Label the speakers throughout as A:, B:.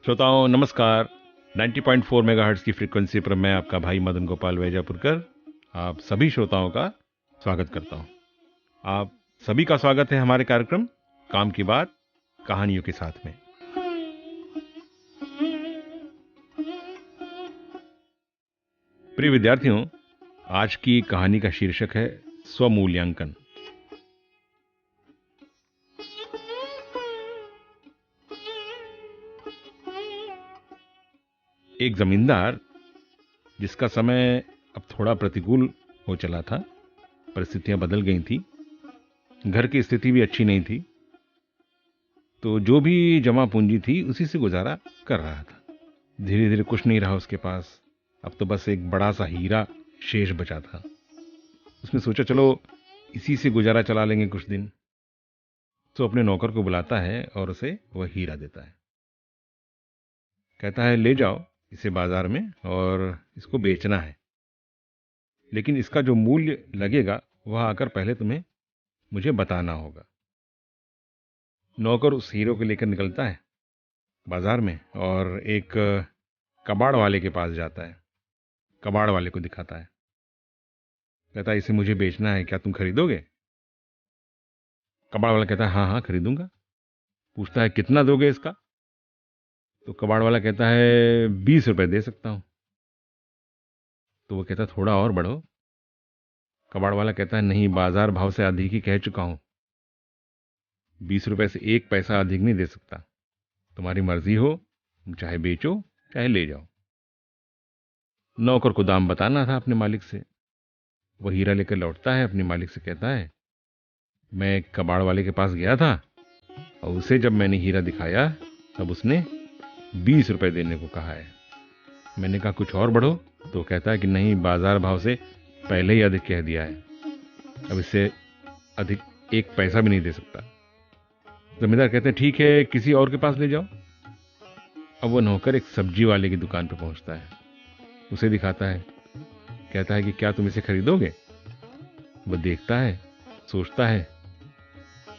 A: श्रोताओं नमस्कार। 90.4 मेगाहर्ट्ज़ की फ्रीक्वेंसी पर मैं आपका भाई मदन गोपाल वैजापुरकर आप सभी श्रोताओं का स्वागत करता हूं। आप सभी का स्वागत है हमारे कार्यक्रम काम की बात कहानियों के साथ में। प्रिय विद्यार्थियों, आज की कहानी का शीर्षक है स्वमूल्यांकन। एक जमींदार जिसका समय अब थोड़ा प्रतिकूल हो चला था, परिस्थितियां बदल गई थी, घर की स्थिति भी अच्छी नहीं थी, तो जो भी जमा पूंजी थी उसी से गुजारा कर रहा था। धीरे धीरे कुछ नहीं रहा उसके पास, अब तो बस एक बड़ा सा हीरा शेष बचा था। उसने सोचा चलो इसी से गुजारा चला लेंगे कुछ दिन। तो अपने नौकर को बुलाता है और उसे वह हीरा देता है। कहता है ले जाओ इसे बाजार में और इसको बेचना है, लेकिन इसका जो मूल्य लगेगा वह आकर पहले तुम्हें मुझे बताना होगा। नौकर उस हीरो को लेकर निकलता है बाजार में और एक कबाड़ वाले के पास जाता है। कबाड़ वाले को दिखाता है, कहता है इसे मुझे बेचना है, क्या तुम खरीदोगे? कबाड़ वाला कहता है हाँ हाँ खरीदूंगा। पूछता है कितना दोगे इसका? तो कबाड़ वाला कहता है 20 रुपए दे सकता हूं। तो वो कहता है थोड़ा और बढ़ो। कबाड़ वाला कहता है नहीं, बाजार भाव से अधिक ही कह चुका हूं, 20 रुपए से एक पैसा अधिक नहीं दे सकता। तुम्हारी मर्जी हो, तुम चाहे बेचो चाहे ले जाओ। नौकर को दाम बताना था अपने मालिक से। वो हीरा लेकर लौटता है, अपने मालिक से कहता है मैं एक कबाड़ वाले के पास गया था और उसे जब मैंने हीरा दिखाया तब उसने 20 रुपए देने को कहा है। मैंने कहा कुछ और बढ़ो, तो कहता है कि नहीं, बाजार भाव से पहले ही अधिक कह दिया है, अब इससे अधिक एक पैसा भी नहीं दे सकता। जमींदार कहते हैं ठीक है, किसी और के पास ले जाओ। अब वो नौकर एक सब्जी वाले की दुकान पर पहुंचता है, उसे दिखाता है, कहता है कि क्या तुम इसे खरीदोगे? वो देखता है, सोचता है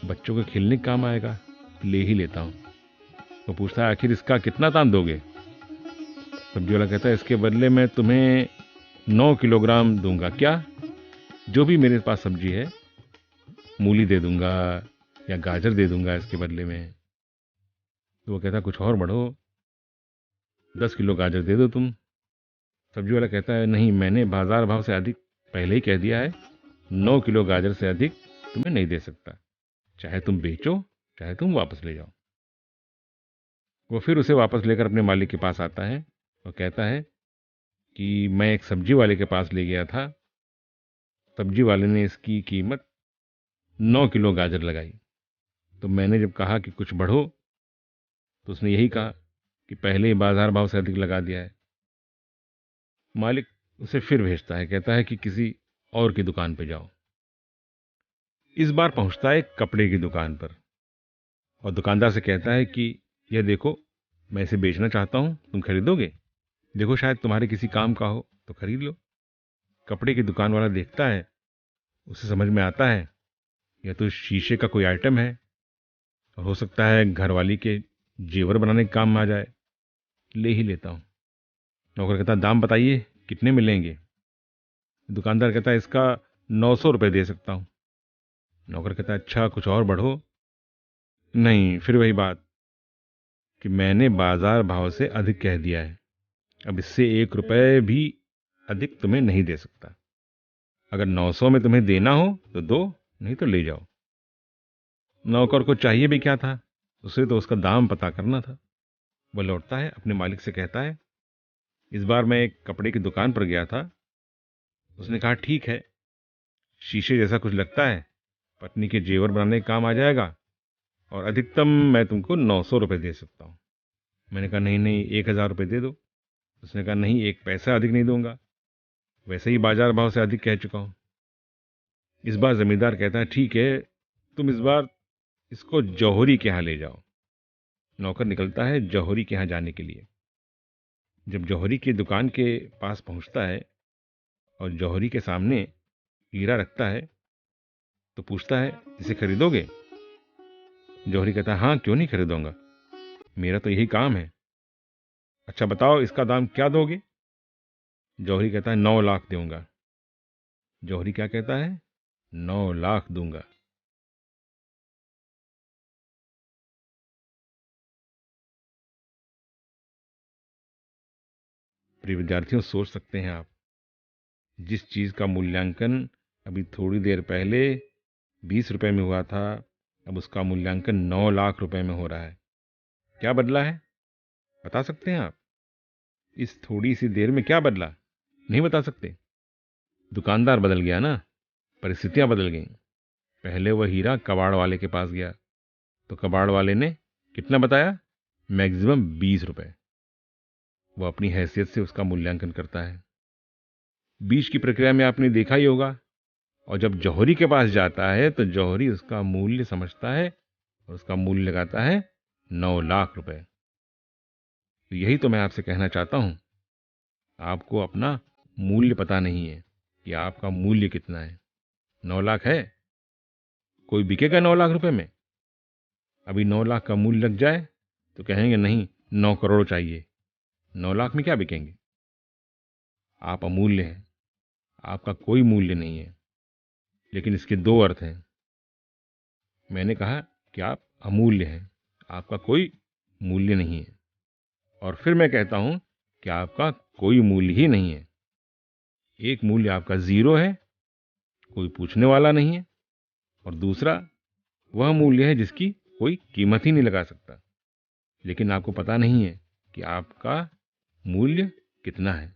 A: बच्चों के खेलने का काम आएगा, ले ही लेता हूं। वो पूछता है आखिर इसका कितना दाम दोगे? सब्जी वाला कहता है इसके बदले में तुम्हें 9 किलोग्राम दूंगा। क्या? जो भी मेरे पास सब्जी है, मूली दे दूंगा या गाजर दे दूंगा इसके बदले में। तो वो कहता कुछ और बढ़ो, 10 किलो गाजर दे दो तुम। सब्जी वाला कहता है नहीं, मैंने बाजार भाव से अधिक पहले ही कह दिया है, 9 किलो गाजर से अधिक तुम्हें नहीं दे सकता, चाहे तुम बेचो चाहे तुम वापस ले जाओ। वो फिर उसे वापस लेकर अपने मालिक के पास आता है और कहता है कि मैं एक सब्जी वाले के पास ले गया था, सब्जी वाले ने इसकी कीमत 9 किलो गाजर लगाई, तो मैंने जब कहा कि कुछ बढ़ो तो उसने यही कहा कि पहले ही बाजार भाव से अधिक लगा दिया है। मालिक उसे फिर भेजता है, कहता है कि किसी और की दुकान पर जाओ। इस बार पहुंचता है एक कपड़े की दुकान पर और दुकानदार से कहता है कि यह देखो, मैं इसे बेचना चाहता हूं, तुम खरीदोगे? देखो शायद तुम्हारे किसी काम का हो तो खरीद लो। कपड़े की दुकान वाला देखता है, उसे समझ में आता है यह तो शीशे का कोई आइटम है और हो सकता है घरवाली के जेवर बनाने के काम में आ जाए, ले ही लेता हूं। नौकर कहता दाम बताइए कितने में लेंगे? दुकानदार कहता है इसका 900 रुपये दे सकता हूं। नौकर कहता है अच्छा, कुछ और बढ़ो। नहीं, फिर वही बात कि मैंने बाजार भाव से अधिक कह दिया है, अब इससे 1 रुपये भी अधिक तुम्हें नहीं दे सकता। अगर 900 में तुम्हें देना हो तो दो, नहीं तो ले जाओ। नौकर को चाहिए भी क्या था, उसे तो उसका दाम पता करना था। वह लौटता है, अपने मालिक से कहता है इस बार मैं एक कपड़े की दुकान पर गया था, उसने कहा ठीक है, शीशे जैसा कुछ लगता है, पत्नी के जेवर बनाने का काम आ जाएगा और अधिकतम मैं तुमको 900 रुपये दे सकता हूं। मैंने कहा नहीं नहीं, 1000 रुपये दे दो। उसने कहा नहीं, एक पैसा अधिक नहीं दूंगा, वैसे ही बाजार भाव से अधिक कह चुका हूं। इस बार जमींदार कहता है ठीक है, तुम इस बार इसको जौहरी के यहां ले जाओ। नौकर निकलता है जौहरी के यहां जाने के लिए। जब जौहरी की दुकान के पास पहुंचता है और जौहरी के सामने हीरा रखता है तो पूछता है इसे खरीदोगे? जौहरी कहता है हाँ, क्यों नहीं खरीदूंगा, मेरा तो यही काम है। अच्छा बताओ इसका दाम क्या दोगे? जौहरी कहता है 9 लाख दूंगा। जौहरी क्या कहता है? 9 लाख दूंगा। प्रिय विद्यार्थियों, सोच सकते हैं आप, जिस चीज का मूल्यांकन अभी थोड़ी देर पहले 20 रुपए में हुआ था, अब उसका मूल्यांकन 9 लाख रुपए में हो रहा है। क्या बदला है? बता सकते हैं आप? इस थोड़ी सी देर में क्या बदला? नहीं बता सकते? दुकानदार बदल गया ना, परिस्थितियां बदल गईं। पहले वह हीरा कबाड़ वाले के पास गया, तो कबाड़ वाले ने कितना बताया? मैक्सिमम 20 रुपए। वह अपनी हैसियत से उसका मूल्यांकन करता है। बीच की प्रक्रिया में आपने देखा ही होगा, और जब जौहरी के पास जाता है तो जौहरी उसका मूल्य समझता है और उसका मूल्य लगाता है 9 लाख रुपए। तो यही तो मैं आपसे कहना चाहता हूं, आपको अपना मूल्य पता नहीं है कि आपका मूल्य कितना है। 9 लाख है? कोई बिकेगा 9 लाख रुपए में? अभी 9 लाख का मूल्य लग जाए तो कहेंगे नहीं, 9 करोड़ चाहिए। 9 लाख में क्या बिकेंगे? आप अमूल्य हैं, आपका कोई मूल्य नहीं है। लेकिन इसके दो अर्थ हैं। मैंने कहा कि आप अमूल्य हैं, आपका कोई मूल्य नहीं है, और फिर मैं कहता हूं कि आपका कोई मूल्य ही नहीं है। एक मूल्य आपका 0 है, कोई पूछने वाला नहीं है, और दूसरा वह मूल्य है जिसकी कोई कीमत ही नहीं लगा सकता। लेकिन आपको पता नहीं है कि आपका मूल्य कितना है।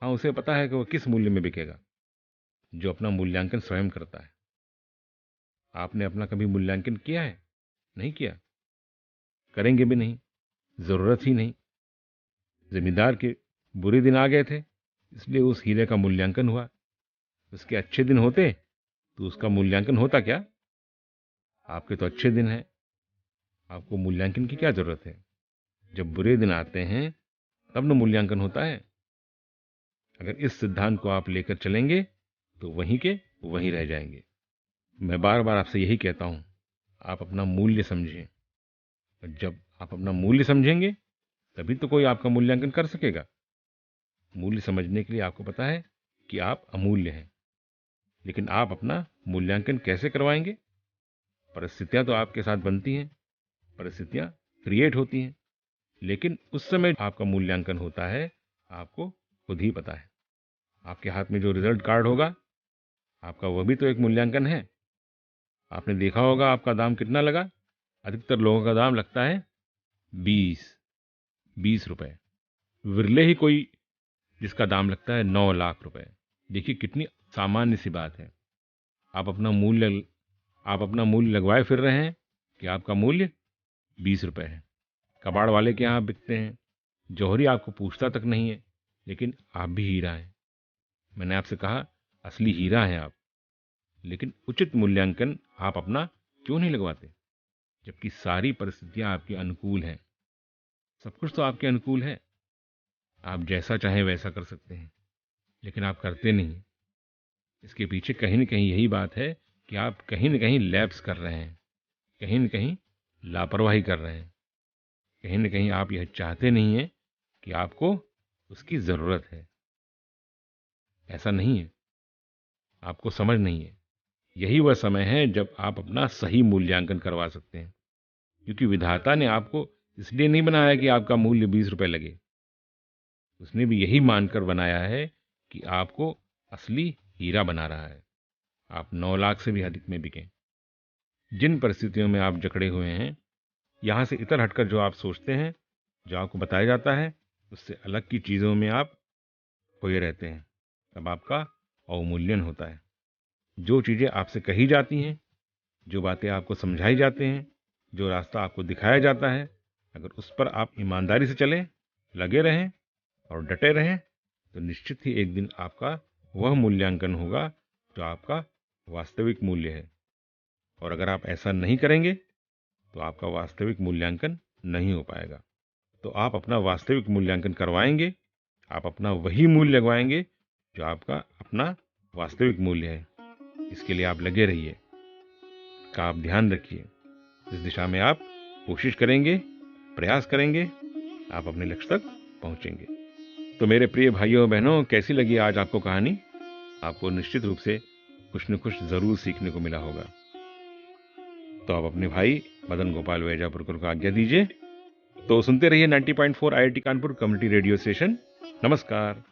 A: हाँ, उसे पता है कि वह किस मूल्य में बिकेगा, जो अपना मूल्यांकन स्वयं करता है। आपने अपना कभी मूल्यांकन किया है? नहीं किया, करेंगे भी नहीं, जरूरत ही नहीं। जमींदार के बुरे दिन आ गए थे, इसलिए उस हीरे का मूल्यांकन हुआ। उसके अच्छे दिन होते तो उसका मूल्यांकन होता क्या? आपके तो अच्छे दिन हैं, आपको मूल्यांकन की क्या जरूरत है? जब बुरे दिन आते हैं तब न मूल्यांकन होता है। अगर इस सिद्धांत को आप लेकर चलेंगे तो वहीं के वहीं रह जाएंगे। मैं बार बार आपसे यही कहता हूं, आप अपना मूल्य समझें, और जब आप अपना मूल्य समझेंगे तभी तो कोई आपका मूल्यांकन कर सकेगा। मूल्य समझने के लिए आपको पता है कि आप अमूल्य हैं, लेकिन आप अपना मूल्यांकन कैसे करवाएंगे? परिस्थितियां तो आपके साथ बनती हैं, परिस्थितियां क्रिएट होती हैं, लेकिन उस समय आपका मूल्यांकन होता है आपको खुद ही पता है। आपके हाथ में जो रिजल्ट कार्ड होगा, आपका वह भी तो एक मूल्यांकन है। आपने देखा होगा आपका दाम कितना लगा। अधिकतर लोगों का दाम लगता है 20 रुपए। विरले ही कोई जिसका दाम लगता है 9 लाख रुपए। देखिए कितनी सामान्य सी बात है। आप अपना मूल्य आप अपना मूल्य लगवाए फिर रहे हैं कि आपका मूल्य 20 रुपए है। कबाड़ वाले के यहाँ बिकते हैं, जौहरी आपको पूछता तक नहीं है, लेकिन आप भी हीरा हैं। मैंने आपसे कहा असली हीरा हैं आप, लेकिन उचित मूल्यांकन आप अपना क्यों नहीं लगवाते? जबकि सारी परिस्थितियां आपके अनुकूल हैं, सब कुछ तो आपके अनुकूल है, आप जैसा चाहें वैसा कर सकते हैं, लेकिन आप करते नहीं। इसके पीछे कहीं न कहीं यही बात है कि आप कहीं न कहीं लैप्स कर रहे हैं, कहीं न कहीं लापरवाही कर रहे हैं, कहीं न कहीं आप यह चाहते नहीं हैं कि आपको उसकी ज़रूरत है। ऐसा नहीं है, आपको समझ नहीं है। यही वह समय है जब आप अपना सही मूल्यांकन करवा सकते हैं, क्योंकि विधाता ने आपको इसलिए नहीं बनाया कि आपका मूल्य 20 रुपए लगे। उसने भी यही मानकर बनाया है कि आपको असली हीरा बना रहा है। आप 9 लाख से भी अधिक में बिकें। जिन परिस्थितियों में आप जकड़े हुए हैं, यहां से इतर हटकर जो आप सोचते हैं, जो आपको बताया जाता है, उससे अलग की चीज़ों में आप खोए रहते हैं। तब आपका अवमूल्यन होता है। जो चीज़ें आपसे कही जाती हैं, जो बातें आपको समझाई जाती हैं, जो रास्ता आपको दिखाया जाता है, अगर उस पर आप ईमानदारी से चलें, लगे रहें और डटे रहें, तो निश्चित ही एक दिन आपका वह मूल्यांकन होगा जो आपका वास्तविक मूल्य है। और अगर आप ऐसा नहीं करेंगे तो आपका वास्तविक मूल्यांकन नहीं हो पाएगा। तो आप अपना वास्तविक मूल्यांकन करवाएंगे, आप अपना वही मूल्य लगवाएंगे जो आपका अपना वास्तविक मूल्य है। इसके लिए आप लगे रहिए, का आप ध्यान रखिए। इस दिशा में आप कोशिश करेंगे, प्रयास करेंगे, आप अपने लक्ष्य तक पहुंचेंगे। तो मेरे प्रिय भाइयों बहनों, कैसी लगी आज आपको कहानी? आपको निश्चित रूप से कुछ न कुछ जरूर सीखने को मिला होगा। तो आप अपने भाई मदन गोपाल वैजापुरकर को आज्ञा दीजिए। तो सुनते रहिए 90.4 IIT Kanpur community radio station. नमस्कार।